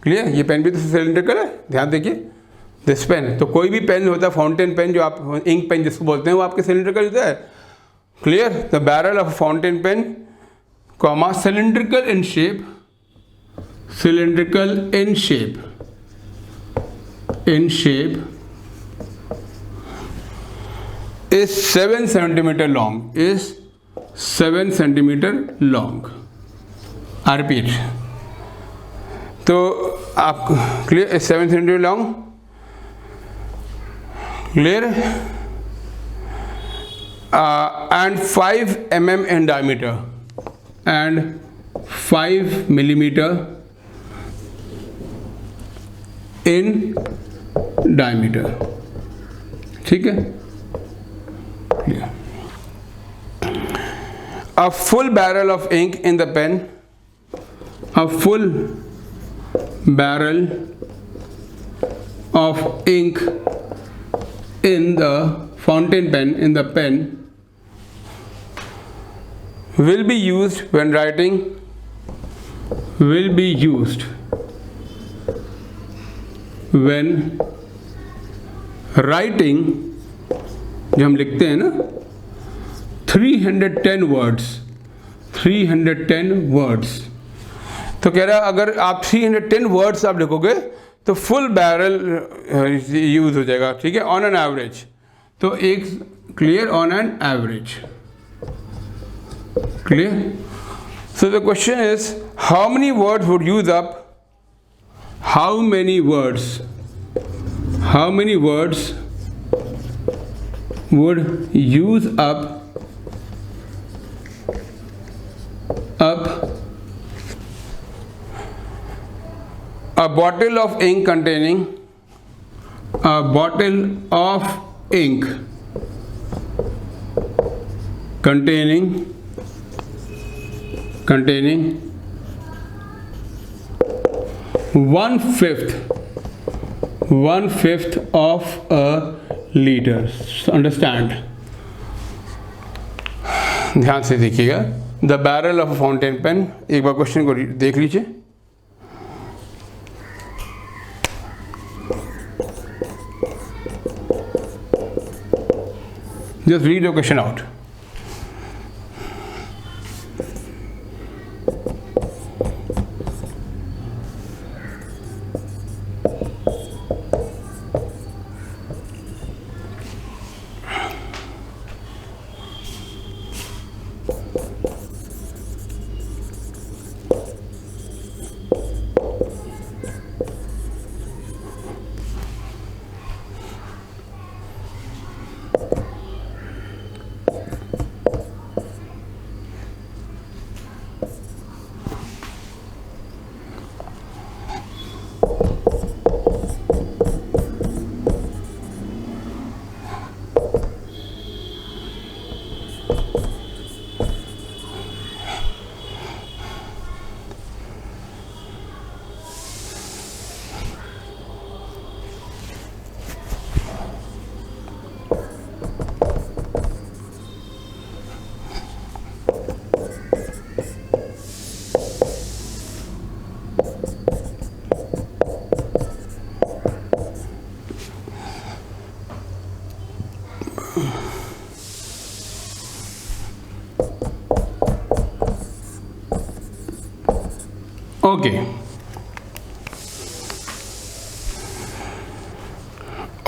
क्लियर. ये पेन भी तो सिलेंड्रिकल है. ध्यान देखिए. This pen. तो कोई भी पेन होता है फाउंटेन पेन जो आप इंक पेन जिसको बोलते हैं वो आपके सिलेंड्रिकल होता है. Clear. The barrel of fountain pen comma cylindrical in shape. Cylindrical in shape is 7 centimeter long. Is 7 centimeter long. I repeat. तो आप clear? 7 centimeter long. Clear? And 5 mm in diameter and 5 millimeter in diameter. ठीक है. A full barrel of ink in the pen. A full barrel of ink in the fountain pen in the pen will be used when writing. Will be used when writing. जो हम लिखते हैं ना 310 words. 310 words. तो कह रहा है अगर आप 310 वर्ड्स आप लिखोगे तो फुल बैरल यूज हो जाएगा. ठीक है. On an average. तो एक clear. On an average. Clear. So the question is how many words would use up. How many words would use up a bottle of ink containing a bottle of ink containing 1/5 of a liter. Understand? ध्यान से देखिएगा. The barrel of a fountain pen. एक बार question को देख लीजिए. Just read the question out.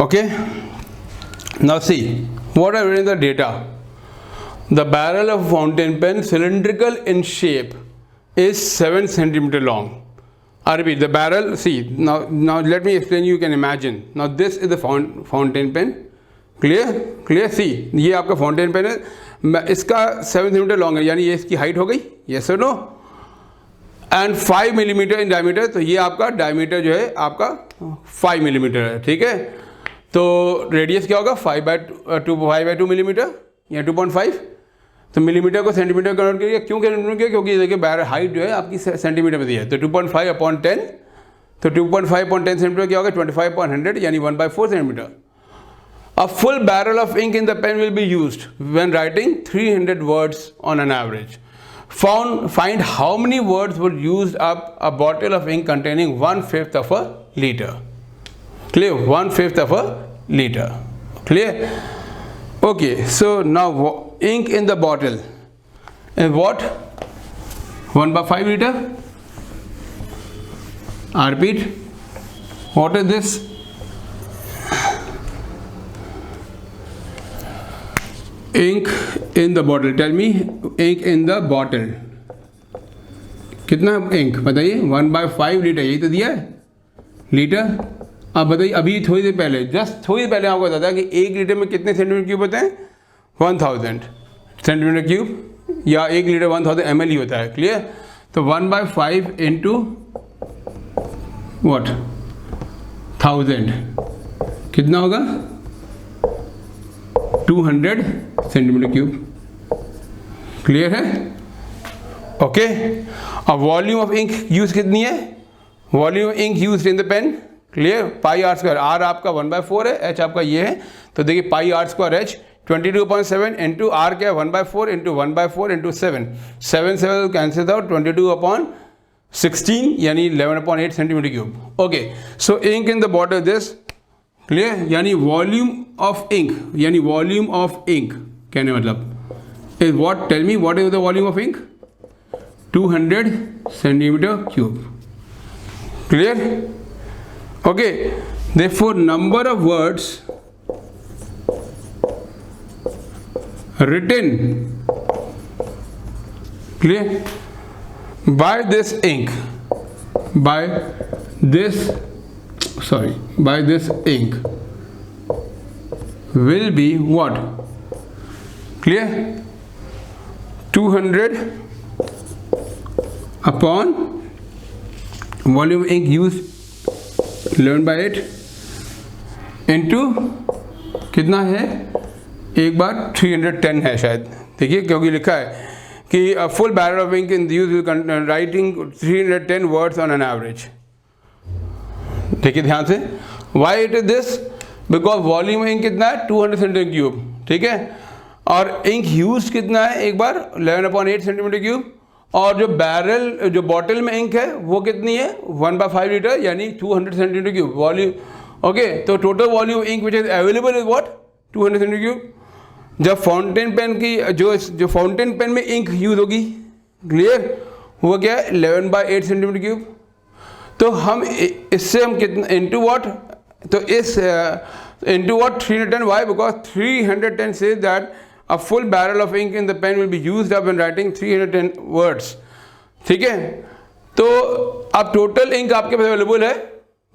Okay. Now see what I read in the data. The barrel of a fountain pen, cylindrical in shape, is 7 centimeter long. I repeat, the barrel. See now let me explain. You can imagine. Now this is the fountain pen. Clear. See, ये आपका fountain pen है. इसका 7 centimeter long है, यानी ये इसकी height हो गई. Yes or no? And 5 millimetre in diameter. तो ये आपका डायमीटर जो है आपका 5 मिलीमीटर है. ठीक है. तो रेडियस क्या होगा? 5/2 मिलीमीटर या 2.5. तो मिलीमीटर को सेंटीमीटर कन्वर्ट करिए. क्यों कन्वर्ट किया? क्योंकि देखिए बैरल हाइट जो है आपकी सेंटीमीटर में दी है. तो 2.5/10. तो 2.5/10 सेंटीमीटर क्या होगा? 25/100 यानी 1/4 centimetre. A full barrel of ink in the pen will be used when writing 300 words on an average. Find how many words would use up a bottle of ink containing 1/5 of a liter. Clear? 1/5 of a liter. Clear? Okay. So now ink in the bottle is what? 1/5 liter. I repeat. What is this? Ink in the bottle. Tell me, ink in the bottle. कितना ink बताइए? 1/5 litre. यही तो दिया है litre. अब बताइए, अभी थोड़ी देर पहले आपको बताया कि 1 लीटर में कितने सेंटीमीटर क्यूब होते हैं? 1000 सेंटीमीटर क्यूब, या 1 लीटर 1000 ml ही होता है. क्लियर? तो 1/5 इंटू वॉट 1000 कितना होगा? 200 सेंटीमीटर क्यूब. क्लियर है? ओके. अब वॉल्यूम ऑफ इंक यूज कितनी है? Volume of ink use in the pen. Clear? Pi are square. R आपका 1/4 है, एच आपका ये है. तो देखिए pi are square h 22/7 into r क्या है? 1/4 इंटू 1/4 इंटू 7. 7 cancel out. 22/16 यानी 11/8 centimetre cube. Okay. So ink in the bottle this. Clear? यानी वॉल्यूम ऑफ इंक, यानी वॉल्यूम ऑफ इंक कहने मतलब is what? Tell me what is the volume of ink? 200 centimetre cube. Clear? Okay. Therefore number of words written, clear, by this ink, by this ink will be what? Clear? 200 upon volume ink used 11/8 into कितना है, एक बार 310 है शायद, देखिए क्योंकि लिखा है कि a full barrel of ink in use writing 310 words on an average. देखिए ध्यान से, why it is this, because volume ink कितना है 200 सेंटीमीटर क्यूब, ठीक है, और इंक यूज कितना है एक बार 11/8 सेंटीमीटर क्यूब, और जो बैरल जो बॉटल में इंक है वो कितनी है 1/5 लीटर यानी 200 सेंटीमीटर क्यूब वॉल्यूम। ओके, तो total volume ink which is available is what 200 centimetre cube. जब फाउंटेन पेन की जो फाउंटेन पेन में इंक यूज होगी, क्लियर, हुआ क्या है 11/8 सेंटीमीटर क्यूब। तो हम इससे हम कितना इंटू व्हाट, तो इस into what 310, why, because 310 says that a full barrel of ink in the pen will be used up in writing 310 words, ठीक है। तो अब टोटल इंक आपके पास अवेलेबल है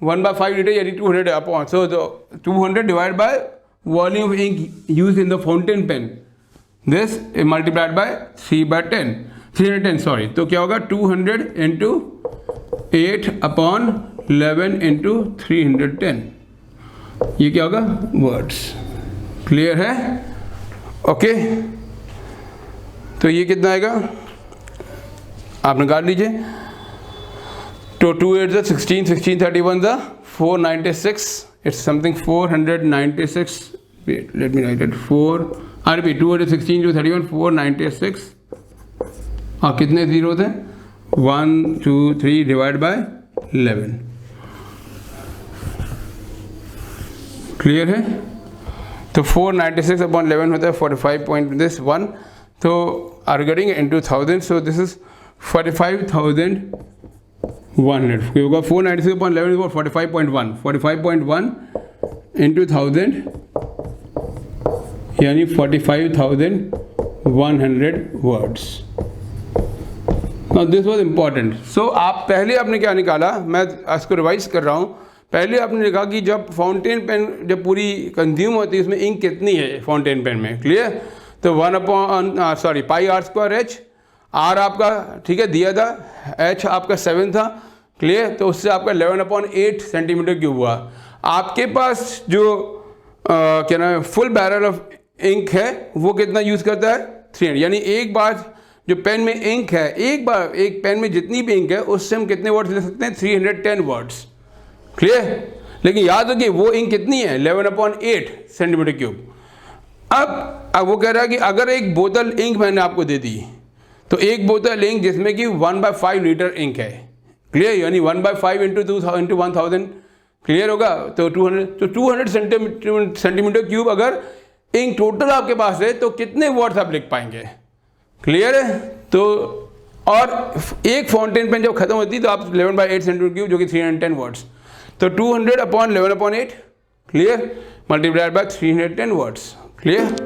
1/5 लीटर यानी 200 upon, so 200 divide by volume of ink used in the fountain pen, this is multiplied by 310 sorry, तो क्या होगा 200 into 8 upon 11 into 310, ये क्या होगा वर्ड्स। क्लियर है? ओके, तो ये कितना आएगा आप निकाल लीजिए। तो 2 8 16, 16 31 496, it's something 496, wait let me write it, 216 to 31 496, और कितने जीरो थे 1 2 3 डिवाइड बाय 11। क्लियर है? तो 496 अपॉन 11 होता है 45 पॉइंट दिस 1, तो are getting into 1000, so this is 45,100 होगा। 496 अपॉन 11 इज 45.1 इंटू 1000 यानी 45,100 words. Now this was important. So आप पहले आपने क्या निकाला, मैं इसको रिवाइज कर रहा हूँ। पहले आपने लिखा कि जब फाउंटेन पेन जब पूरी कंज्यूम होती है उसमें इंक कितनी है फाउंटेन पेन में, क्लियर, तो 1 upon pi r square h, r आपका ठीक है दिया था, एच आपका 7 था, क्लियर, तो उससे आपका 11/8 सेंटीमीटर क्यूब हुआ। आपके पास जो क्या नाम है फुल बैरल ऑफ इंक है वो कितना यूज़ करता है 300, यानी एक बार जो पेन में इंक है, एक बार एक पेन में जितनी भी इंक है उससे हम कितने वर्ड्स ले सकते हैं 310 वर्ड्स, क्लियर। लेकिन याद रखिए वो इंक कितनी है 11/8 सेंटीमीटर क्यूब। अब वो कह रहा है कि अगर एक बोतल इंक मैंने आपको दे दी, तो एक बोतल इंक जिसमें कि 1/5 लीटर इंक है, क्लियर, यानी 1/5 इंटू 1000, क्लियर होगा, तो 200 सेंटीमीटर क्यूब अगर इंक टोटल आपके पास है तो कितने वर्ड्स आप लिख पाएंगे, क्लियर है। तो और एक फाउंटेन पेन जब खत्म होती है तो आप 11/8 सेंटीमीटर क्यूब जो कि 310 वर्ड्स, तो 200 upon 11/8, clear, multiplied by 310 words, clear.